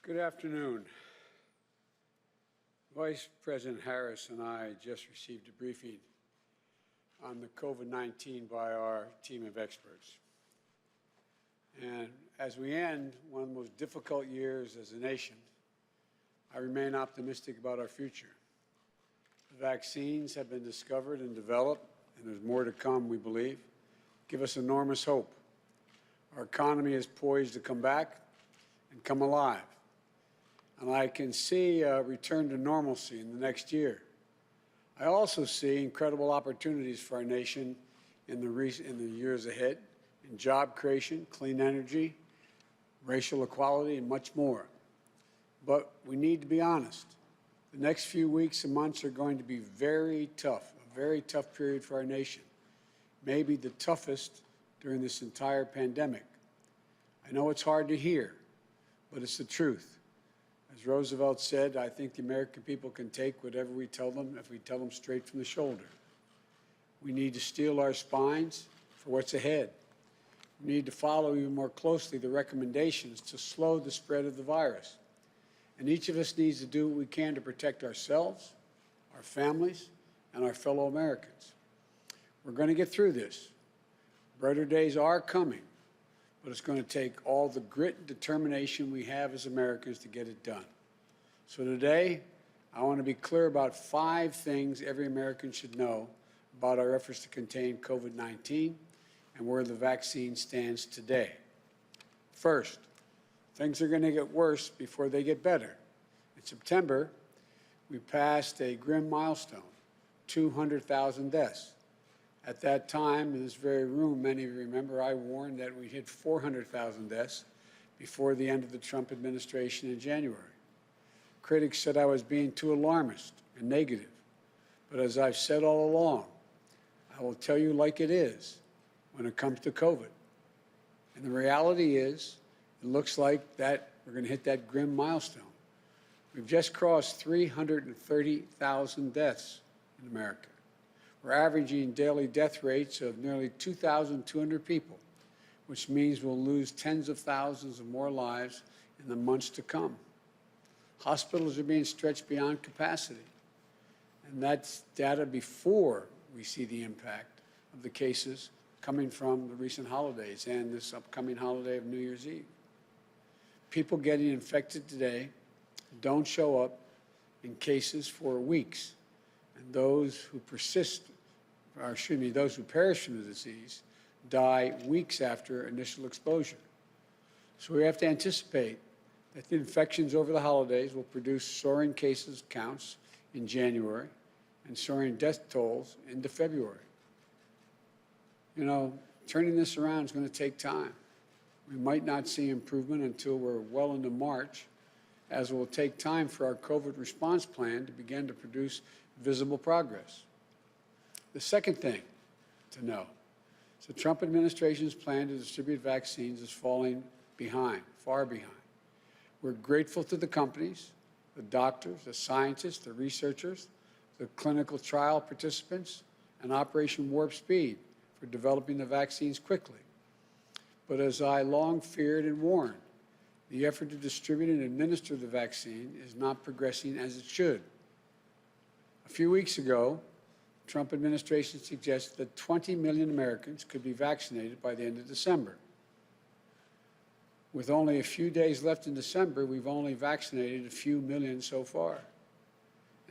Good afternoon. Vice President Harris and I just received a briefing on the COVID-19 by our team of experts. And as we end one of the most difficult years as a nation, I remain optimistic about our future. The vaccines have been discovered and developed, and there's more to come, we believe, give us enormous hope. Our economy is poised to come back and come alive. And I can see a return to normalcy in the next year. I also see incredible opportunities for our nation in the years ahead, in job creation, clean energy, racial equality, and much more. But we need to be honest. The next few weeks and months are going to be very tough, a very tough period for our nation, maybe the toughest during this entire pandemic. I know it's hard to hear, but it's the truth. As Roosevelt said, I think the American people can take whatever we tell them if we tell them straight from the shoulder. We need to steel our spines for what's ahead. We need to follow even more closely the recommendations to slow the spread of the virus. And each of us needs to do what we can to protect ourselves, our families, and our fellow Americans. We're going to get through this. Brighter days are coming, but it's going to take all the grit and determination we have as Americans to get it done. So today, I want to be clear about 5 things every American should know about our efforts to contain COVID-19 and where the vaccine stands today. First, things are going to get worse before they get better. In September, we passed a grim milestone, 200,000 deaths. At that time, in this very room, many of you remember, I warned that we'd hit 400,000 deaths before the end of the Trump administration in January. Critics said I was being too alarmist and negative. But as I've said all along, I will tell you like it is when it comes to COVID. And the reality is, it looks like that we're going to hit that grim milestone. We've just crossed 330,000 deaths in America. We're averaging daily death rates of nearly 2,200 people, which means we'll lose tens of thousands of more lives in the months to come. Hospitals are being stretched beyond capacity, and that's data before we see the impact of the cases coming from the recent holidays and this upcoming holiday of New Year's Eve. People getting infected today don't show up in cases for weeks, and those who perish from the disease die weeks after initial exposure. So we have to anticipate that the infections over the holidays will produce soaring cases counts in January and soaring death tolls into February. You know, turning this around is going to take time. We might not see improvement until we're well into March, as it will take time for our COVID response plan to begin to produce visible progress. The second thing to know is the Trump administration's plan to distribute vaccines is falling behind, far behind. We're grateful to the companies, the doctors, the scientists, the researchers, the clinical trial participants, and Operation Warp Speed for developing the vaccines quickly. But as I long feared and warned, the effort to distribute and administer the vaccine is not progressing as it should. A few weeks ago, the Trump administration suggested that 20 million Americans could be vaccinated by the end of December. With only a few days left in December, we've only vaccinated a few million so far.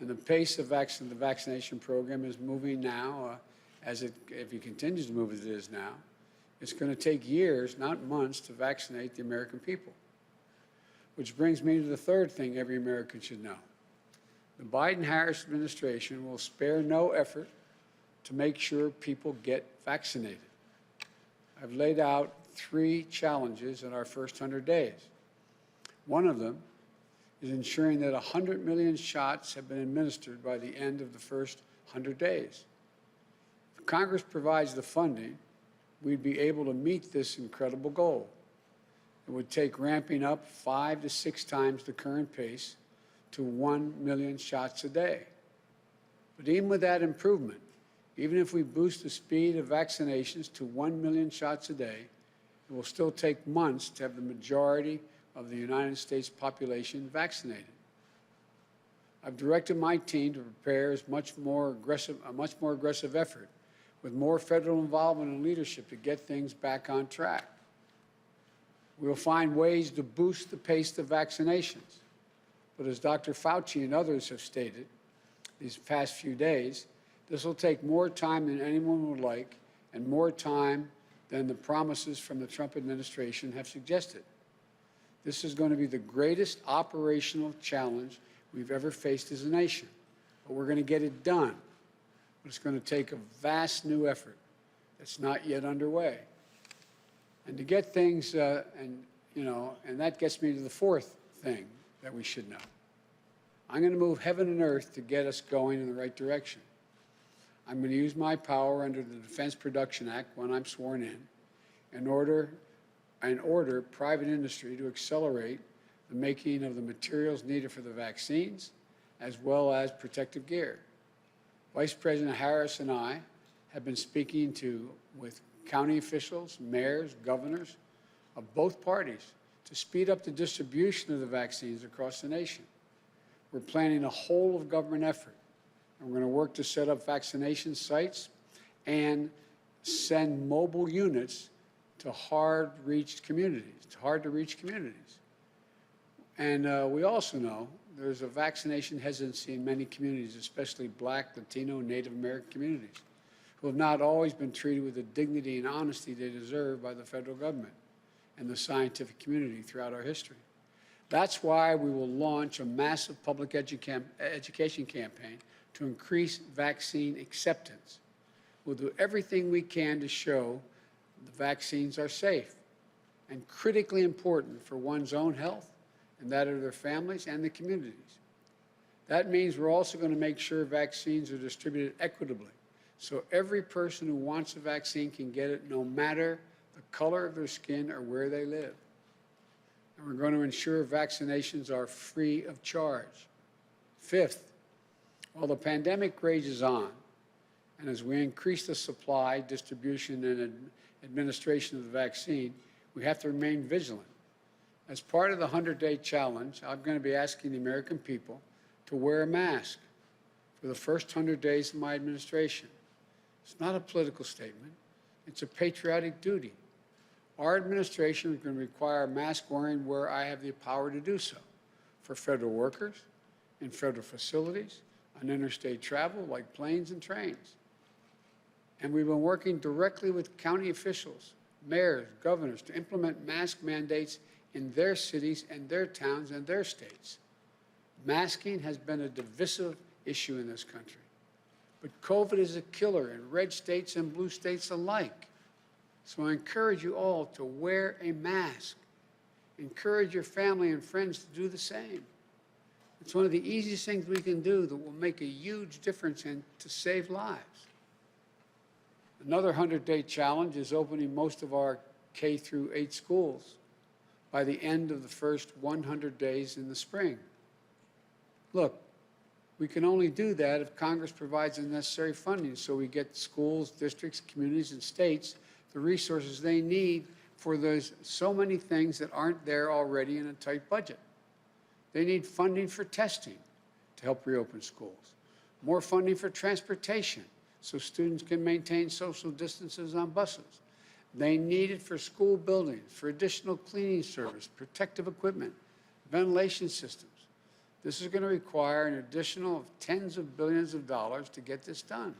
And the pace of the vaccination program is moving now, if it continues to move as it is now, it's going to take years, not months, to vaccinate the American people. Which brings me to the third thing every American should know. The Biden-Harris administration will spare no effort to make sure people get vaccinated. I've laid out 3 challenges in our first 100 days. One of them is ensuring that 100 million shots have been administered by the end of the first 100 days. If Congress provides the funding, we'd be able to meet this incredible goal. It would take ramping up 5 to 6 times the current pace to 1 million shots a day. But even with that improvement, even if we boost the speed of vaccinations to 1 million shots a day, it will still take months to have the majority of the United States population vaccinated. I've directed my team to prepare a much more aggressive effort with more federal involvement and leadership to get things back on track. We will find ways to boost the pace of vaccinations. But as Dr. Fauci and others have stated these past few days, this will take more time than anyone would like and more time than the promises from the Trump administration have suggested. This is going to be the greatest operational challenge we've ever faced as a nation. But we're going to get it done. But it's going to take a vast new effort that's not yet underway. And to get things, and that gets me to the fourth thing that we should know. I'm going to move heaven and earth to get us going in the right direction. I'm going to use my power under the Defense Production Act when I'm sworn in order private industry to accelerate the making of the materials needed for the vaccines, as well as protective gear. Vice President Harris and I have been speaking with county officials, mayors, governors of both parties to speed up the distribution of the vaccines across the nation. We're planning a whole-of-government effort, and we're going to work to set up vaccination sites and send mobile units to hard-to-reach communities. And we also know there's a vaccination hesitancy in many communities, especially Black, Latino, and Native American communities, who have not always been treated with the dignity and honesty they deserve by the federal government and the scientific community throughout our history. That's why we will launch a massive public education campaign to increase vaccine acceptance. We'll do everything we can to show the vaccines are safe and critically important for one's own health and that of their families and the communities. That means we're also going to make sure vaccines are distributed equitably, so every person who wants a vaccine can get it no matter the color of their skin or where they live. And we're going to ensure vaccinations are free of charge. Fifth, while the pandemic rages on, and as we increase the supply, distribution, and administration of the vaccine, we have to remain vigilant. As part of the 100-day challenge, I'm going to be asking the American people to wear a mask for the first 100 days of my administration. It's not a political statement. It's a patriotic duty. Our administration is going to require mask wearing where I have the power to do so, for federal workers, in federal facilities, on interstate travel like planes and trains. And we've been working directly with county officials, mayors, governors to implement mask mandates in their cities and their towns and their states. Masking has been a divisive issue in this country. But COVID is a killer in red states and blue states alike. So I encourage you all to wear a mask. Encourage your family and friends to do the same. It's one of the easiest things we can do that will make a huge difference and to save lives. Another 100-day challenge is opening most of our K-8 schools by the end of the first 100 days in the spring. Look, we can only do that if Congress provides the necessary funding so we get schools, districts, communities, and states the resources they need for those so many things that aren't there already in a tight budget. They need funding for testing to help reopen schools, more funding for transportation so students can maintain social distances on buses. They need it for school buildings, for additional cleaning service, protective equipment, ventilation systems. This is going to require an additional tens of billions of dollars to get this done.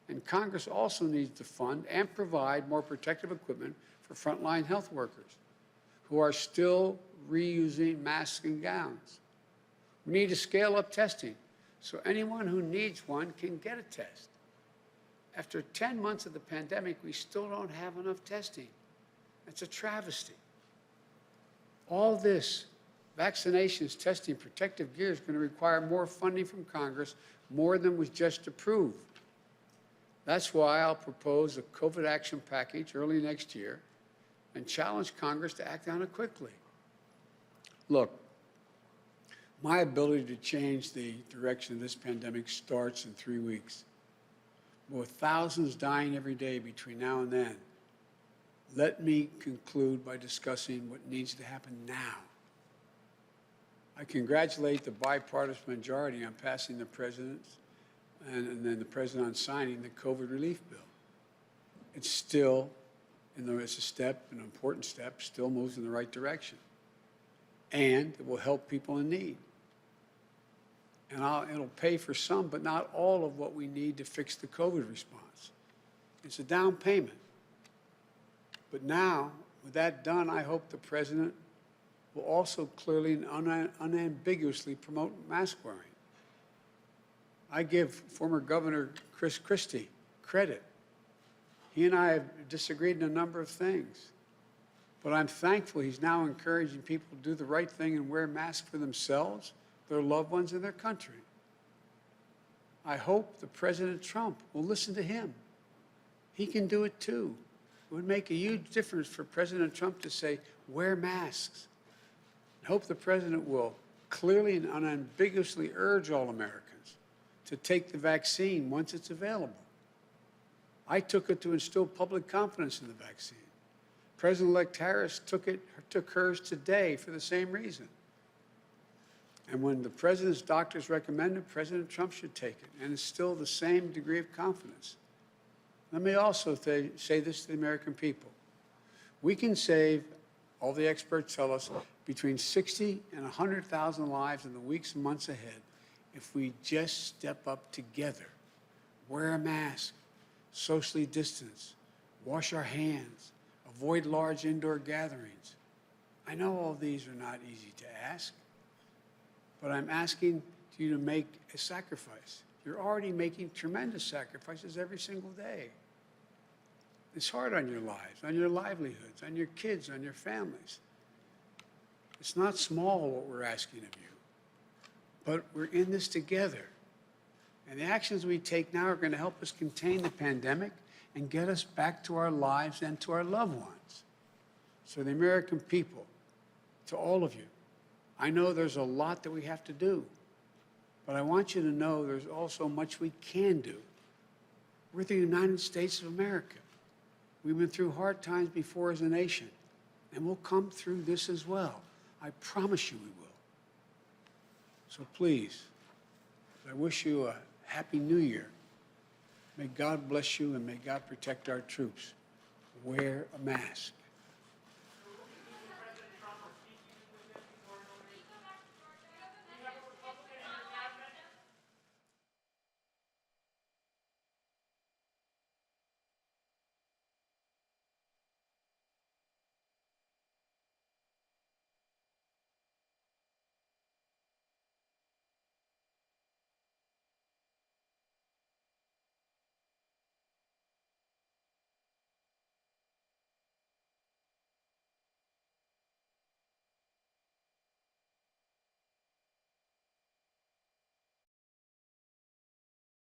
And Congress also needs to fund and provide more protective equipment for frontline health workers who are still reusing masks and gowns. We need to scale up testing so anyone who needs one can get a test. After 10 months of the pandemic, we still don't have enough testing. It's a travesty. All this, vaccinations, testing, protective gear, is going to require more funding from Congress, more than was just approved. That's why I'll propose a COVID action package early next year and challenge Congress to act on it quickly. Look, my ability to change the direction of this pandemic starts in 3 weeks. With thousands dying every day between now and then, let me conclude by discussing what needs to happen now. I congratulate the bipartisan majority on passing the President's and then the President on signing the COVID relief bill. It's still, it's a step, an important step, still moves in the right direction. And it will help people in need. And it'll pay for some, but not all of what we need to fix the COVID response. It's a down payment. But now, with that done, I hope the President will also clearly and unambiguously promote mask wearing. I give former Governor Chris Christie credit. He and I have disagreed in a number of things. But I'm thankful he's now encouraging people to do the right thing and wear masks for themselves, their loved ones, and their country. I hope that President Trump will listen to him. He can do it too. It would make a huge difference for President Trump to say, wear masks. I hope the President will clearly and unambiguously urge all Americans to take the vaccine once it's available. I took it to instill public confidence in the vaccine. President-elect Harris took hers today for the same reason. And when the President's doctors recommend it, President Trump should take it and instill the same degree of confidence. Let me also say this to the American people. We can save, all the experts tell us, between 60 and 100,000 lives in the weeks and months ahead if we just step up together, wear a mask, socially distance, wash our hands, avoid large indoor gatherings. I know all these are not easy to ask, but I'm asking you to make a sacrifice. You're already making tremendous sacrifices every single day. It's hard on your lives, on your livelihoods, on your kids, on your families. It's not small what we're asking of you, but we're in this together. And the actions we take now are going to help us contain the pandemic and get us back to our lives and to our loved ones. So the American people, to all of you, I know there's a lot that we have to do, but I want you to know there's also much we can do. We're the United States of America. We've been through hard times before as a nation, and we'll come through this as well. I promise you we will. So please, I wish you a Happy New Year. May God bless you and may God protect our troops. Wear a mask.